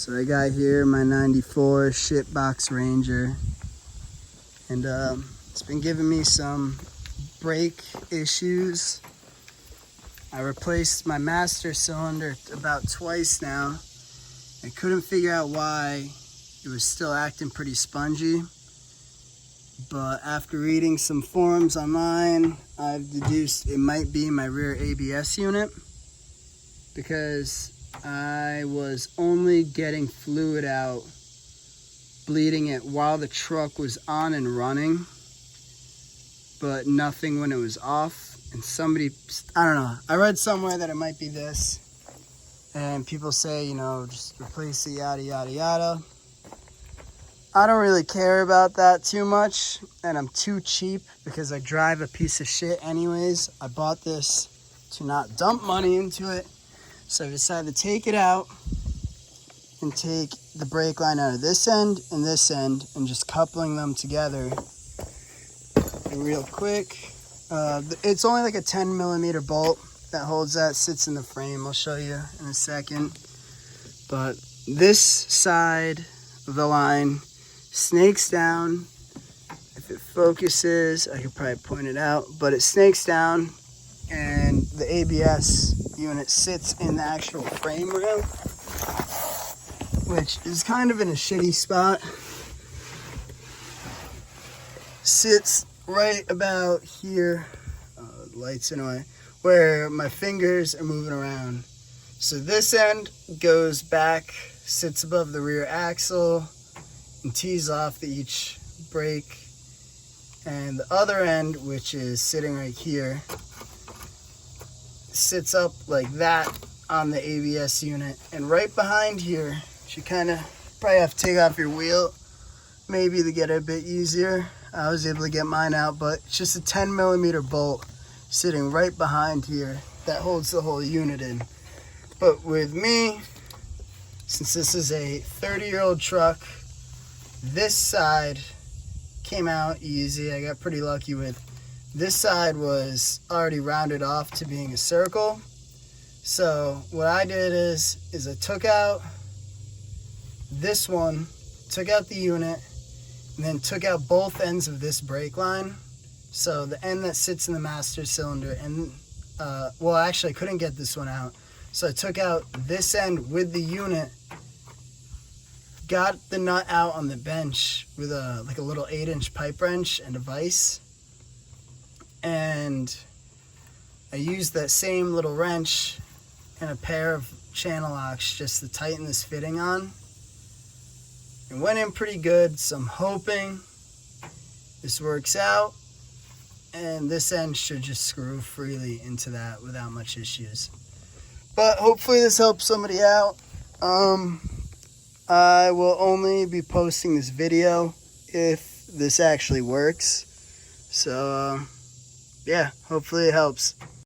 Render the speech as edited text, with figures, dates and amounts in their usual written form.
So I got here my 94 shitbox Ranger, and it's been giving me some brake issues. I replaced my master cylinder about twice now. I couldn't figure out why it was still acting pretty spongy, but after reading some forums online, I've deduced it might be my rear ABS unit, because I was only getting fluid out, bleeding it while the truck was on and running, but nothing when it was off. And somebody, I don't know, I read somewhere that it might be this, and people say, you know, just replace it, yada yada yada. I don't really care about that too much, and I'm too cheap because I drive a piece of shit anyways. I bought this to not dump money into it, so I decided to take it out and take the brake line out of this end and just coupling them together real quick. It's only like a 10 millimeter bolt that holds that, sits in the frame. I'll show you in a second. But this side of the line snakes down. If it focuses, I could probably point it out, but it snakes down, and the ABS unit sits in the actual frame rail, which is kind of in a shitty spot. Sits right about here, lights in a way, where my fingers are moving around. So this end goes back, sits above the rear axle, and tees off each brake. And the other end, which is sitting right here, sits up like that on the ABS unit. And right behind here, you kind of probably have to take off your wheel, maybe, to get it a bit easier. I was able to get mine out, but it's just a 10 millimeter bolt sitting right behind here that holds the whole unit in. But with me, since this is a 30-year-old truck, this side came out easy. I got pretty lucky with this side, was already rounded off to being a circle. So what I did is I took out this one, took out the unit, and then took out both ends of this brake line. So the end that sits in the master cylinder, and well, actually I couldn't get this one out, so I took out this end with the unit, got the nut out on the bench with a little 8-inch pipe wrench and a vise, and I used that same little wrench and a pair of channel locks just to tighten this fitting on. It went in pretty good, so I'm hoping this works out, and this end should just screw freely into that without much issues. But hopefully this helps somebody out. I will only be posting this video if this actually works. So yeah, hopefully it helps.